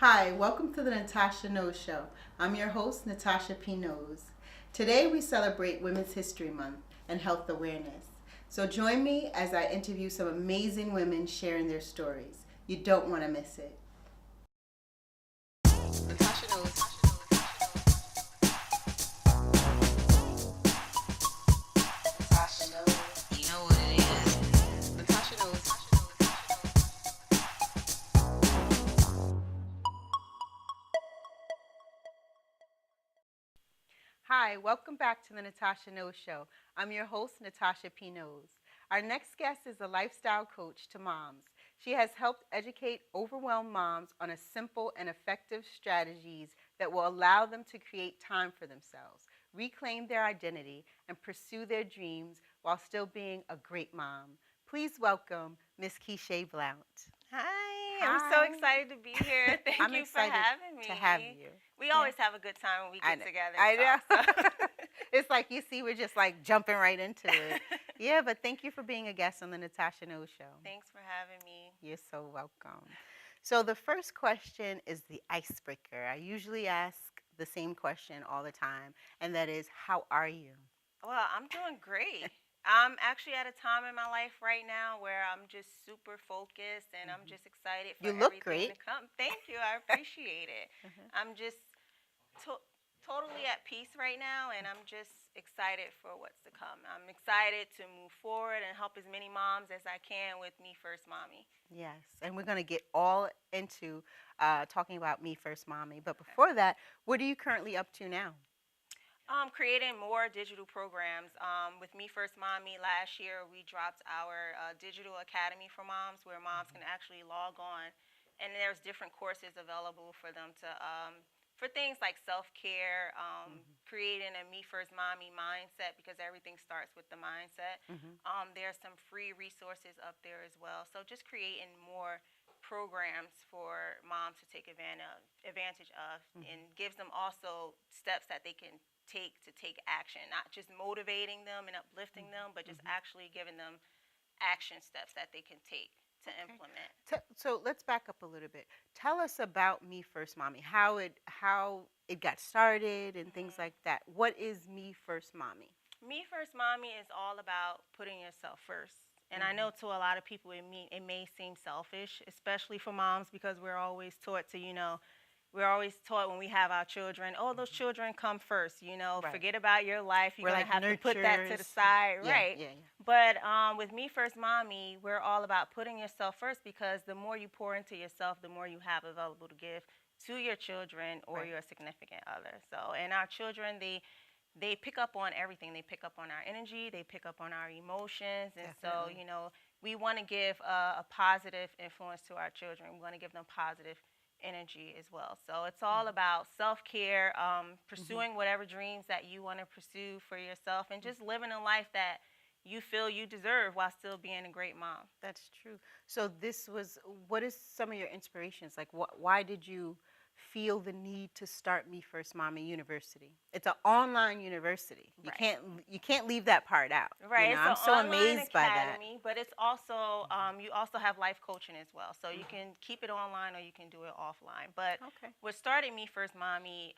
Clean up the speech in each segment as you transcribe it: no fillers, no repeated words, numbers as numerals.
Hi, welcome to the Natasha Knows Show. I'm your host, Natasha P. Knows. Today we celebrate Women's History Month and health awareness. So join me as I interview some amazing women sharing their stories. You don't want to miss it. Natasha Knows. Natasha Knows. You know what it is. Natasha Knows. Hi, welcome back to the Natasha Knows Show. I'm your host, Natasha P. Knows. Our next guest is a lifestyle coach to moms. She has helped educate overwhelmed moms on a simple and effective strategies that will allow them to create time for themselves, reclaim their identity, and pursue their dreams while still being a great mom. Please welcome Miss Keshay Blount. Hi, I'm so Hi. excited to be here. Thank I'm you for excited having me. to have you. We always have a good time when we get together I and know. talk. It's like you see, we're just like jumping right into it. Yeah, but thank you for being a guest on the Natasha Knows Show. Thanks for having me. You're so welcome. So the first question is the icebreaker. I usually ask the same question all the time, and that is, how are you? Well, I'm doing great. I'm actually at a time in my life right now where I'm just super focused and I'm just excited for You look everything great. to come. Thank you. I appreciate it. Mhm. I'm just totally at peace right now, and I'm just excited for what's to come. I'm excited to move forward and help as many moms as I can with Me First Mommy. Yes, and we're going to get all into talking about Me First Mommy. But Okay. before that, what are you currently up to now? Creating more digital programs. With Me First Mommy, last year we dropped our digital academy for moms, where moms can actually log on, and there's different courses available for them to for things like self-care, creating a Me First Mommy mindset, because everything starts with the mindset. Mm-hmm. There's some free resources up there as well. So just creating more programs for moms to take advantage of, and gives them also steps that they can take action, not just motivating them and uplifting them, but just actually giving them action steps that they can take to implement. So let's back up a little bit. Tell us about Me First Mommy, how it got started and things like that. What is Me First Mommy? Me First Mommy is all about putting yourself first. And I know to a lot of people it may seem selfish, especially for moms, because we're always taught to, we're always taught when we have our children, oh, those children come first, Right. forget about your life. You're We're going to like have to put that to the side, Yeah, right? yeah. But with Me First Mommy, we're all about putting yourself first, because the more you pour into yourself, the more you have available to give to your children or Right. your significant other. So, and our children, they pick up on everything. They pick up on our energy. They pick up on our emotions. And Definitely. so, we want to give a positive influence to our children. We want to give them positive energy as well. So it's all about self-care, pursuing whatever dreams that you want to pursue for yourself, and just living a life that you feel you deserve while still being a great mom. That's true. So what is some of your inspirations? Like, why did you feel the need to start Me First Mommy University? It's an online university. Right. You can't leave that part out. Right, it's I'm an so online amazed by that. academy, but it's also you also have life coaching as well. So you can keep it online or you can do it offline. But Okay. what started Me First Mommy,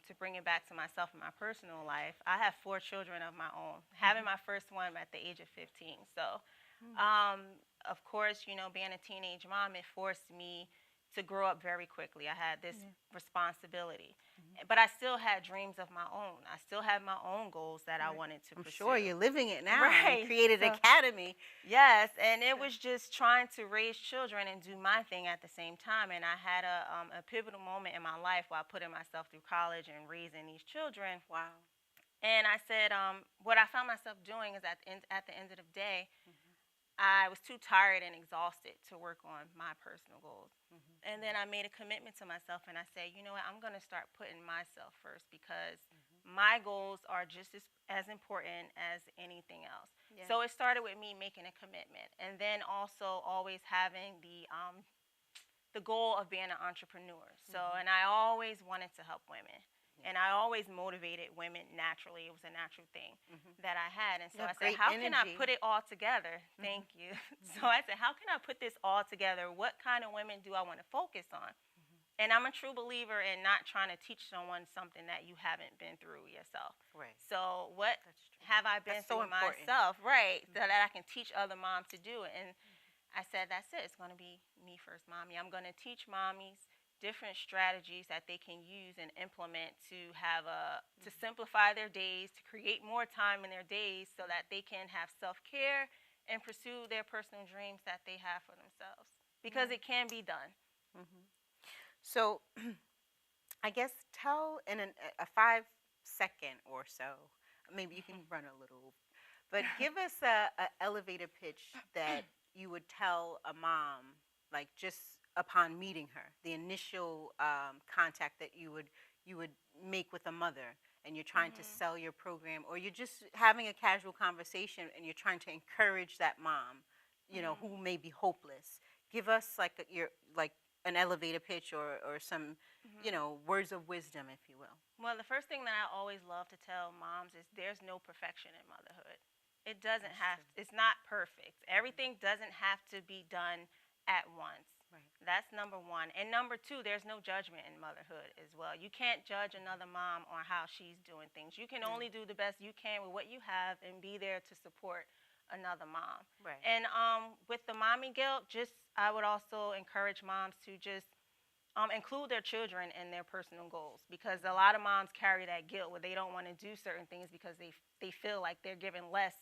to bring it back to myself and my personal life, I have 4 children of my own. Having my first one at the age of 15. So, of course, being a teenage mom, it forced me to grow up very quickly. I had this responsibility. But I still had dreams of my own. I still had my own goals that I wanted to I'm pursue. sure you're living it now. Right. You created an academy. Yes, and it was just trying to raise children and do my thing at the same time. And I had a pivotal moment in my life while putting myself through college and raising these children. Wow. And I said, what I found myself doing is at the end of the day, I was too tired and exhausted to work on my personal goals. And then I made a commitment to myself, and I said, you know what, I'm going to start putting myself first, because my goals are just as important as anything else. Yeah. So it started with me making a commitment, and then also always having the goal of being an entrepreneur. So, and I always wanted to help women. And I always motivated women naturally. It was a natural thing that I had. And so I said, how can I put it all together? Thank you. So I said, how can I put this all together? What kind of women do I want to focus on? And I'm a true believer in not trying to teach someone something that you haven't been through yourself. Right. So what have I been That's so through important. myself, right, so that I can teach other moms to do it. And I said, that's it. It's going to be me first, mommy. I'm going to teach mommies different strategies that they can use and implement to to simplify their days, to create more time in their days so that they can have self-care and pursue their personal dreams that they have for themselves, because it can be done. So I guess tell in a 5 second or so, maybe you can run a little, but give us a elevator pitch that you would tell a mom, like just upon meeting her, the initial contact that you would make with a mother, and you're trying to sell your program, or you're just having a casual conversation and you're trying to encourage that mom, you know, who may be hopeless. Give us like your like an elevator pitch or some, you know, words of wisdom, if you will. Well, the first thing that I always love to tell moms is there's no perfection in motherhood. It doesn't have, it's not perfect. Everything doesn't have to be done at once. Right. That's number one. And number two, there's no judgment in motherhood as well. You can't judge another mom on how she's doing things. You can only do the best you can with what you have and be there to support another mom. Right. And with the mommy guilt, just I would also encourage moms to just include their children in their personal goals, because a lot of moms carry that guilt where they don't want to do certain things because they feel like they're giving less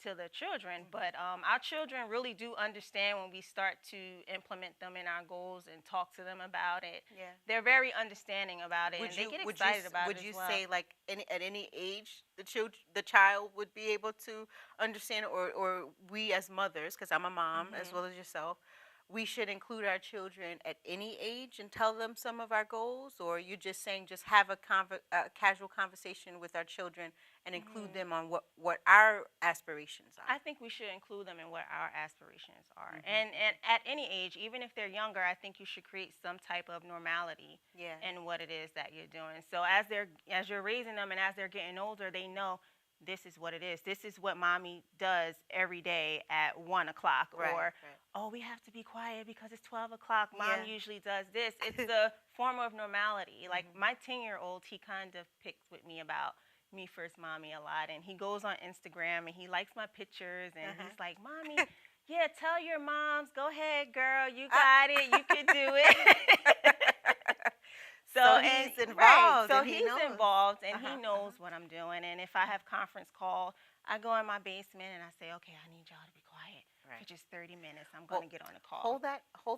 to their children. But our children really do understand when we start to implement them in our goals and talk to them about it. Yeah. They're very understanding about it, and they get excited about it as well. Would you say like at any age the child would be able to understand, or we as mothers, because I'm a mom as well as yourself, we should include our children at any age and tell them some of our goals? Or you're just saying just have a casual conversation with our children and include them on what our aspirations are? I think we should include them in what our aspirations are. And at any age, even if they're younger, I think you should create some type of normality in what it is that you're doing. So as you're raising them and as they're getting older, they know this is what it is. This is what mommy does every day at 1 o'clock. Or, oh, we have to be quiet because it's 12 o'clock. Mom usually does this. It's a form of normality. Like my 10-year-old, he kind of picks with me about me first, mommy a lot. And he goes on Instagram and he likes my pictures. And he's like, mommy, yeah, tell your moms, go ahead, girl. You got it. You can do it. So he's involved. So he's involved, and he knows what I'm doing. And if I have conference call, I go in my basement and I say, okay, I need y'all to be quiet for just 30 minutes. I'm going to get on a call. Hold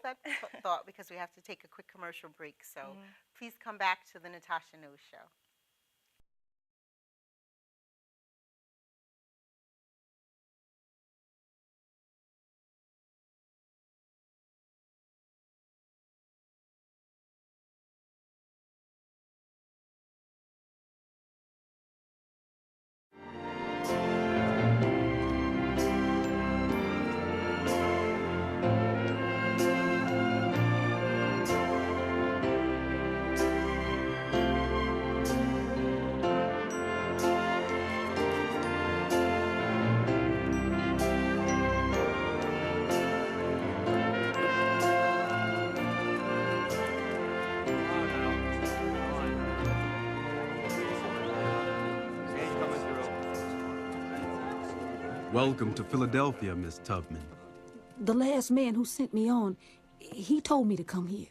that thought, because we have to take a quick commercial break. So please come back to the Natacha Knows Show. Welcome to Philadelphia, Miss Tubman. The last man who sent me on, he told me to come here.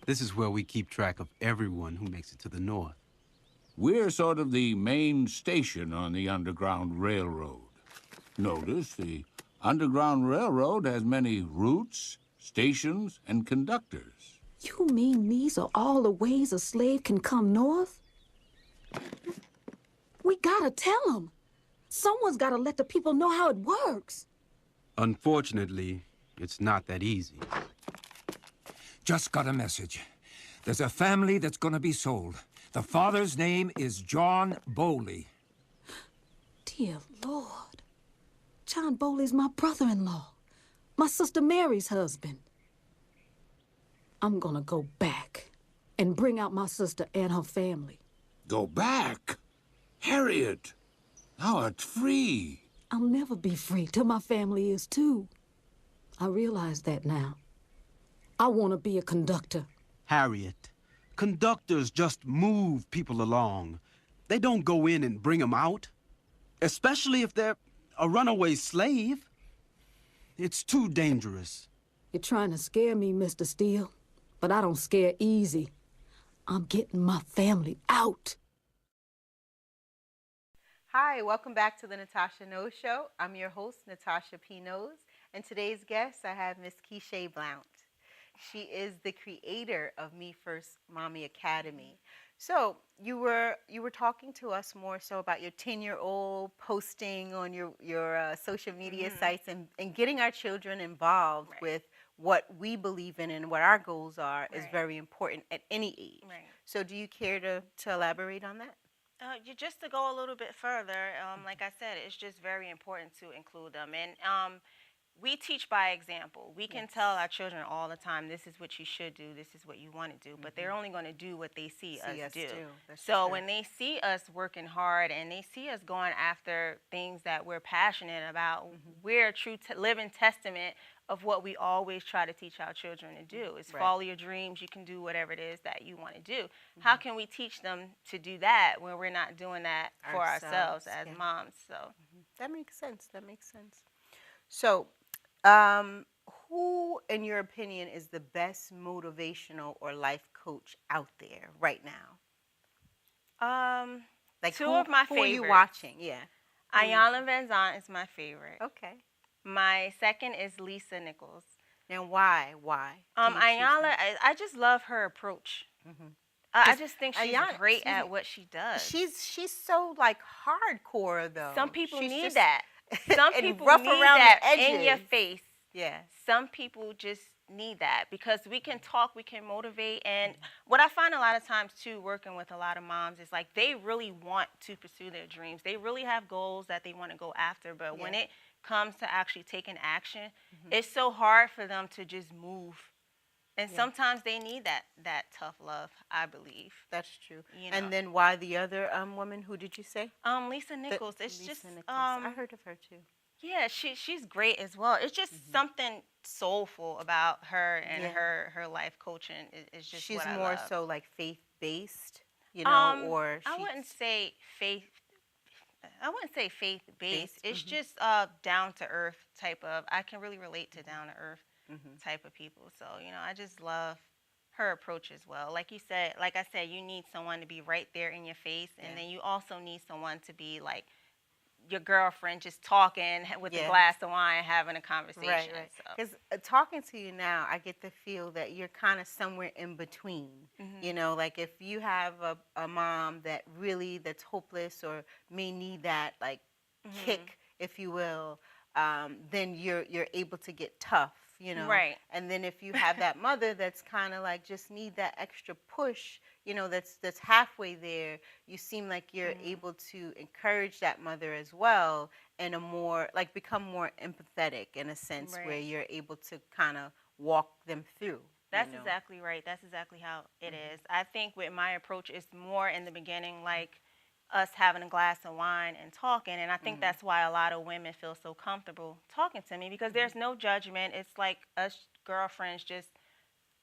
This is where we keep track of everyone who makes it to the north. We're sort of the main station on the Underground Railroad. Notice the Underground Railroad has many routes, stations, and conductors. You mean these are all the ways a slave can come north? We gotta tell them. Someone's gotta let the people know how it works. Unfortunately, it's not that easy. Just got a message. There's a family that's gonna be sold. The father's name is John Bowley. Dear Lord. John Bowley's my brother-in-law. My sister Mary's husband. I'm gonna go back and bring out my sister and her family. Go back? Harriet, thou art free. I'll never be free till my family is too. I realize that now. I want to be a conductor. Harriet, Conductors just move people along. They don't go in and bring them out, especially if they're a runaway slave. It's too dangerous. You're trying to scare me, Mr. Steele, but I don't scare easy. I'm getting my family out. Hi, welcome back to the Natacha Knows Show. I'm your host, Natacha P. Knows, and today's guest, I have Miss Keshay Blount. She is the creator of Me First Mommy Academy. So you were talking to us more so about your 10-year-old posting on your social media sites and getting our children involved with what we believe in and what our goals are is very important at any age. So do you care to elaborate on that? Just to go a little bit further, like I said, it's just very important to include them. And we teach by example. We can tell our children all the time, this is what you should do, this is what you want to do, but they're only going to do what they see us do. So when they see us working hard and they see us going after things that we're passionate about, we're a true living testament of what we always try to teach our children to do. Is follow your dreams, you can do whatever it is that you want to do. How can we teach them to do that when we're not doing that for ourselves as moms? So that makes sense. That makes sense. So who, in your opinion, is the best motivational or life coach out there right now? Like two of my favorites. Who are you watching? Yeah. Ayanna Van Zant is my favorite. Okay. My second is Lisa Nichols. Now, why? Ayanna, I just love her approach. I just think she's great at what she does. She's so like hardcore though. Some people need just, that. Some people rough need around that the edges. in your face. Yeah. Some people just need that because we can talk, we can motivate. And what I find a lot of times too, working with a lot of moms, is like they really want to pursue their dreams. They really have goals that they want to go after, but when it comes to actually taking action, it's so hard for them to just move. And sometimes they need that tough love, I believe. That's true. You know? And then why the other woman? Who did you say? Lisa Nichols. It's Lisa just Nichols. I heard of her too. Yeah, she's great as well. It's just something soulful about her and her life coaching. Is just she's what I more love. so like faith based, you know, or I wouldn't say faith. I wouldn't say faith based. It's just down to earth type of. I can really relate to down to earth type of people. So I just love her approach as well. Like I said, you need someone to be right there in your face, and then you also need someone to be like your girlfriend, just talking with a glass of wine, having a conversation. Right. Because talking to you now, I get the feel that you're kind of somewhere in between. You know, like if you have a mom that's hopeless or may need that like kick, if you will, then you're able to get tough. Right. And then if you have that mother that's kind of like just need that extra push, that's halfway there, you seem like you're able to encourage that mother as well in a more, like become more empathetic in a sense where you're able to kind of walk them through. That's exactly right. That's exactly how it is. I think with my approach, it's more in the beginning like us having a glass of wine and talking, and I think that's why a lot of women feel so comfortable talking to me because there's no judgment. It's like us girlfriends just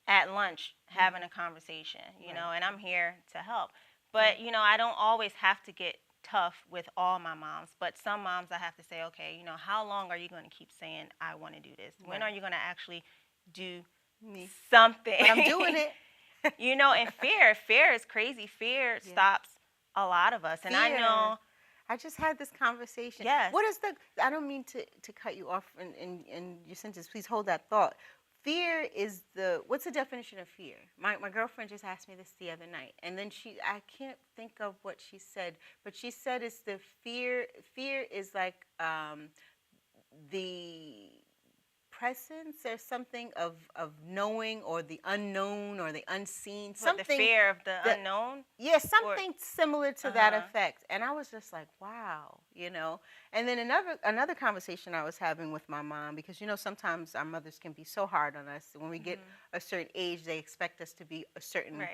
at lunch having a conversation, you know, and I'm here to help. But, I don't always have to get tough with all my moms, but some moms I have to say, okay, how long are you going to keep saying, I want to do this? When are you going to actually do something? But I'm doing it. And fear is crazy. Fear stops a lot of us. And I know. I just had this conversation. Yes. What is I don't mean to cut you off in your sentence. Please hold that thought. Fear is what's the definition of fear? My girlfriend just asked me this the other night, and then I can't think of what she said, but she said it's the fear is like the presence or something of knowing or the unknown or the unseen. Something, the fear of the unknown? Yeah, something similar to that effect. And I was just like, wow, And then another conversation I was having with my mom, because, sometimes our mothers can be so hard on us. When we get a certain age, they expect us to be a certain,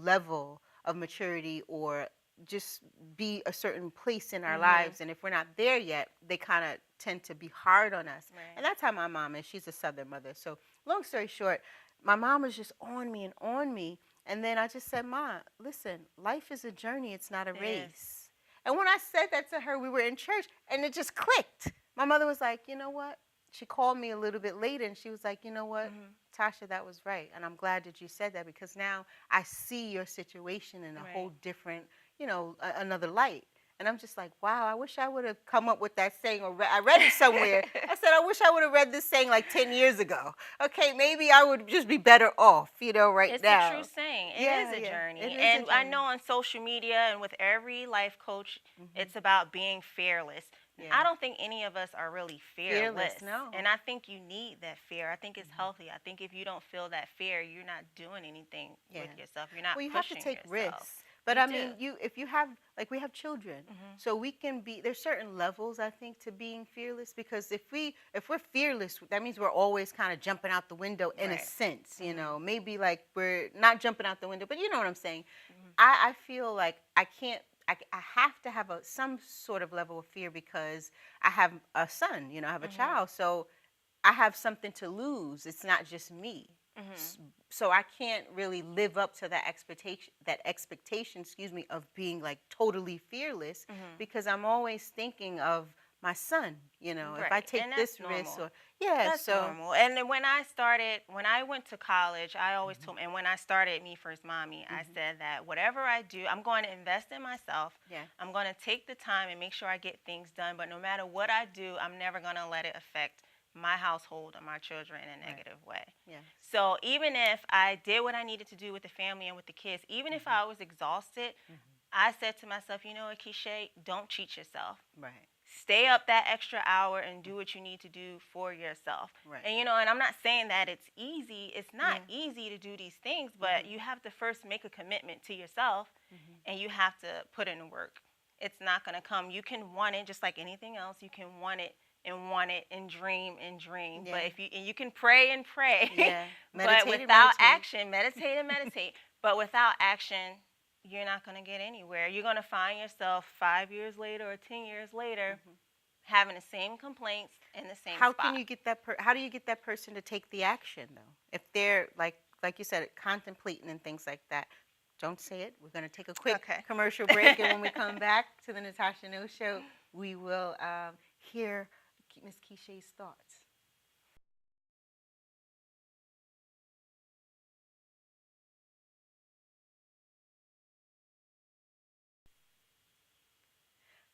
level of maturity or just be a certain place in our lives. And if we're not there yet, they kind of tend to be hard on us. And that's how my mom is. She's a Southern mother. So long story short, my mom was just on me. And then I just said, Ma, listen, life is a journey. It's not a It race. is. And when I said that to her, we were in church, and it just clicked. My mother was like, you know what? She called me a little bit later, and she was like, you know what, Tasha, that was right. And I'm glad that you said that, because now I see your situation in a whole different, another light. And I'm just like, wow, I wish I would have come up with that saying, or I read it somewhere. I said, I wish I would have read this saying like 10 years ago. Okay, maybe I would just be better off, right It's now. a true saying. It is a journey. It is And a I journey. know on social media and with every life coach, it's about being fearless. Yeah. I don't think any of us are really fearless. No. And I think you need that fear. I think it's healthy. I think if you don't feel that fear, you're not doing anything with yourself. You're not Well, you have to pushing take yourself. risks. But You I mean, do. if you have, like, we have children, so we can be, there's certain levels, I think, to being fearless, because if we're fearless, that means we're always kind of jumping out the window in a Right. sense, maybe like we're not jumping out the window, but you know what I'm saying. I feel like I can't, I have to have some sort of level of fear, because I have a son, I have a child, so I have something to lose. It's not just me. So I can't really live up to that expectation, of being like totally fearless, because I'm always thinking of my son, if I Right. take And this that's risk, normal. or That's normal. And then when I went to college, I always told, and when I started Me First Mommy, I said that whatever I do, I'm going to invest in myself. Yeah. I'm going to take the time and make sure I get things done. But no matter what I do, I'm never going to let it affect my household or my children in a negative way. Yeah. So even if I did what I needed to do with the family and with the kids, even if I was exhausted, I said to myself, you know what, Keshay, don't cheat yourself. Right. Stay up that extra hour and do what you need to do for yourself. Right. And and I'm not saying that it's easy. It's not easy to do these things, but you have to first make a commitment to yourself, and you have to put in the work. It's not going to come. You can want it just like anything else. You can want it and dream and dream. Yeah. But you can pray and pray. Yeah. But Meditate and without meditate. action, meditate and meditate. But without action, you're not going to get anywhere. You're going to find yourself 5 years later or 10 years later having the same complaints in the same spot. Can you get that? How do you get that person to take the action, though? If they're like you said, contemplating and things like that. Don't say it. We're going to take a quick commercial break, and when we come back to the Natacha No Show, we will hear Miss Keshay's thoughts.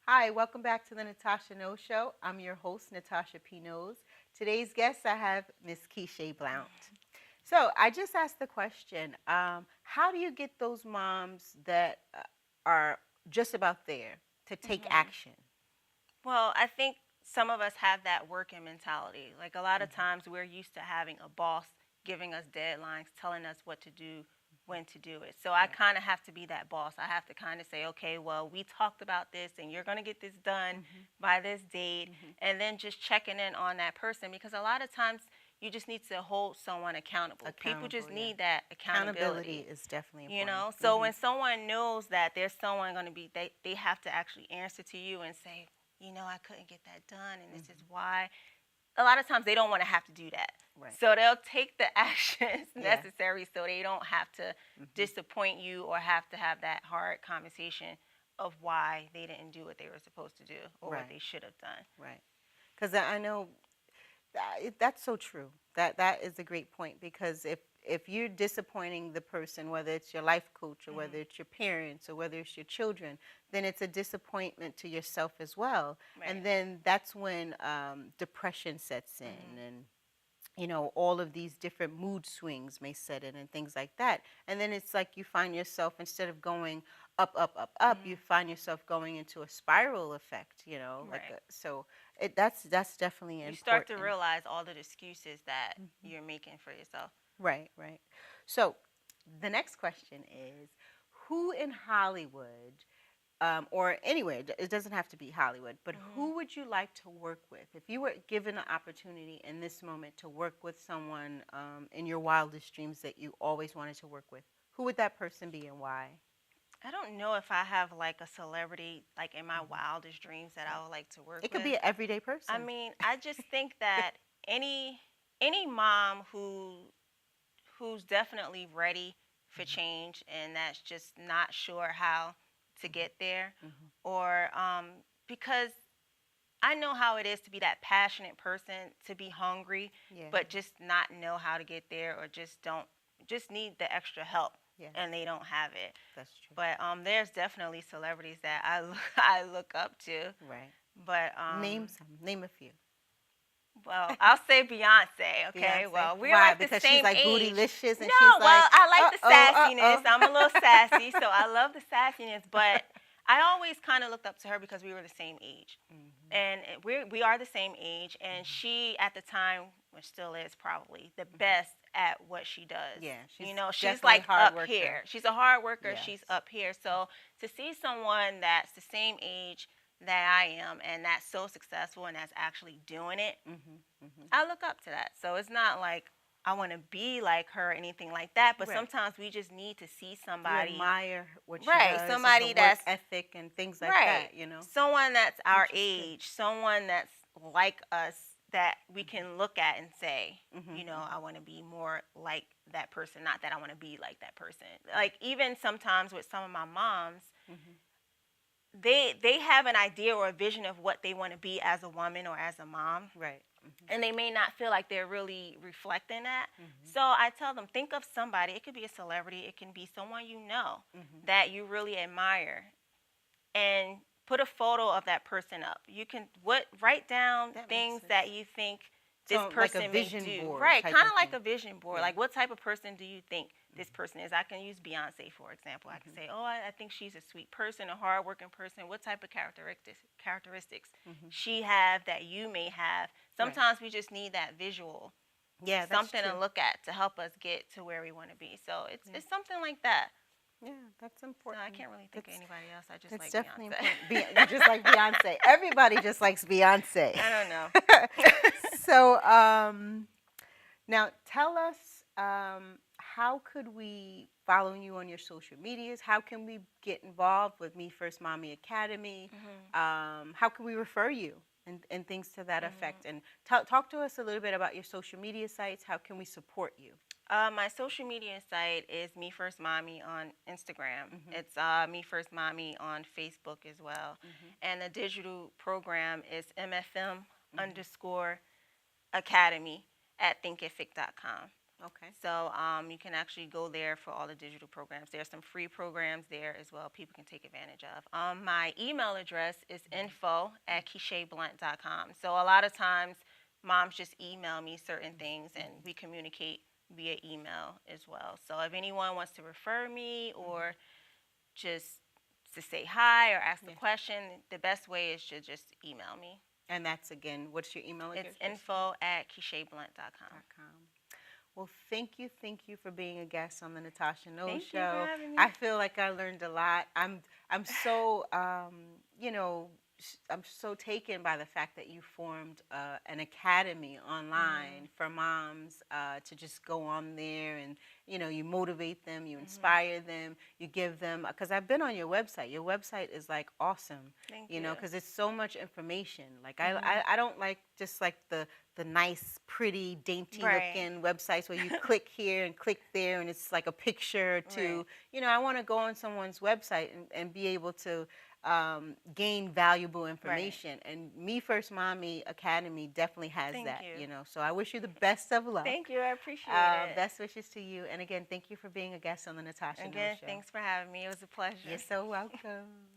Hi, welcome back to the Natacha No Show. I'm your host, Natacha P. Knows. Today's guest, I have Miss Keshay Blount. So I just asked the question, how do you get those moms that are just about there to take action? Well, I think some of us have that working mentality. Like a lot of times we're used to having a boss giving us deadlines, telling us what to do, when to do it. So I kind of have to be that boss. I have to kind of say, okay, well, we talked about this and you're going to get this done by this date. And then just checking in on that person, because a lot of times you just need to hold someone accountable. People just need that accountability. Accountability is definitely important. So when someone knows that there's someone going to be, they have to actually answer to you and say, I couldn't get that done and this is why. A lot of times they don't want to have to do that. Right. So they'll take the actions necessary so they don't have to disappoint you or have to have that hard conversation of why they didn't do what they were supposed to do or what they should have done. Right. Because I know that's so true. That is a great point, because if you're disappointing the person, whether it's your life coach or whether it's your parents or whether it's your children, then it's a disappointment to yourself as well. Right. And then that's when depression sets in, and all of these different mood swings may set in and things like that. And then it's like you find yourself, instead of going up, up, up, up, you find yourself going into a spiral effect, that's definitely important. You start to realize all the excuses that you're making for yourself. Right, right. So the next question is, who in Hollywood, or anywhere, it doesn't have to be Hollywood, but who would you like to work with? If you were given an opportunity in this moment to work with someone in your wildest dreams that you always wanted to work with, who would that person be and why? I don't know if I have like a celebrity like in my wildest dreams that I would like to work with. It could be an everyday person. I mean, I just think that any mom who's definitely ready for change and that's just not sure how to get there, or because I know how it is to be that passionate person, to be hungry, but just not know how to get there, or just need the extra help, and they don't have it. That's true. But there's definitely celebrities that I look up to. Right. But Name some. Name a few. well, I'll say Beyonce. Okay. Beyonce. Well, we're Why? like Because the same she's like age. bootylicious and No, she's like, well, I like the sassiness. uh-oh. I'm a little sassy, so I love the sassiness. But I always kind of looked up to her because we were the same age, and we are the same age. And she, at the time, which still is probably the best at what she does. Yeah, she's she's definitely like hard up worker. here. She's a hard worker. Yes. She's up here. So to see someone that's the same age that I am and that's so successful and that's actually doing it, I look up to that. So it's not like I want to be like her or anything like that, but sometimes we just need to see somebody. You admire what she Right, does, somebody and her that's work ethic and things like right, that, you know. someone that's our Which is good. age, someone that's like us that we can look at and say, you know, I want to be more like that person, not that I want to be like that person. Like even sometimes with some of my moms, they have an idea or a vision of what they want to be as a woman or as a mom. Right. And they may not feel like they're really reflecting that. So I tell them, think of somebody. It could be a celebrity. It can be someone you know that you really admire. And put a photo of that person up. You can write down things that you think this So, like a person may vision do. board Right, type kind of of like thing. a vision board. Like what type of person do you think this person is? I can use Beyonce, for example. I can say, oh, I think she's a sweet person, a hardworking person. What type of characteristics she have that you may have? Sometimes we just need that visual, something to look at to help us get to where we want to be. So it's something like that. Yeah, that's No, important. I can't really think of anybody else. I just That's like definitely Beyonce. important. You just like Beyonce. Everybody just likes Beyonce. I don't know. So now tell us, how could we follow you on your social medias? How can we get involved with Me First Mommy Academy? How can we refer you and things to that effect? And talk to us a little bit about your social media sites. How can we support you? My social media site is Me First Mommy on Instagram. It's Me First Mommy on Facebook as well. And the digital program is MFM _ Academy at thinkific.com. Okay. So you can actually go there for all the digital programs. There's some free programs there as well people can take advantage of. My email address is info@KeshayBlunt.com. So a lot of times moms just email me certain things and we communicate via email as well. So if anyone wants to refer me or just to say hi or ask a question, the best way is to just email me. And that's, again, what's your email address? It's info@KeshayBlunt.com. Well, thank you for being a guest on the Natacha Knows Thank you Show. for having me. I feel like I learned a lot. I'm so I'm so taken by the fact that you formed an academy online for moms to just go on there and, you motivate them, you inspire them, you give them, because I've been on your website. Your website is like awesome, Thank you know, because it's so much information. Like I don't like just like the nice, pretty, dainty looking websites where you click here and click there and it's like a picture or two. I want to go on someone's website and be able to gain valuable information. And Me First Mommy Academy definitely has that, So I wish you the best of luck. Thank you. I appreciate it. Best wishes to you. And again, thank you for being a guest on the Natacha Knows Show. Thanks for having me. It was a pleasure. You're so welcome.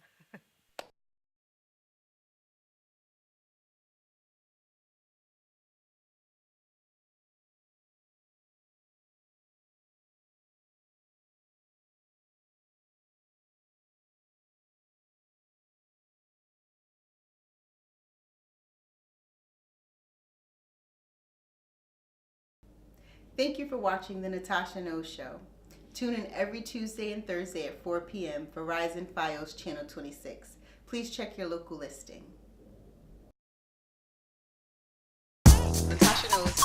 Thank you for watching the Natacha Knows Show. Tune in every Tuesday and Thursday at 4 p.m. for Verizon Fios Channel 26. Please check your local listing. Natacha Knows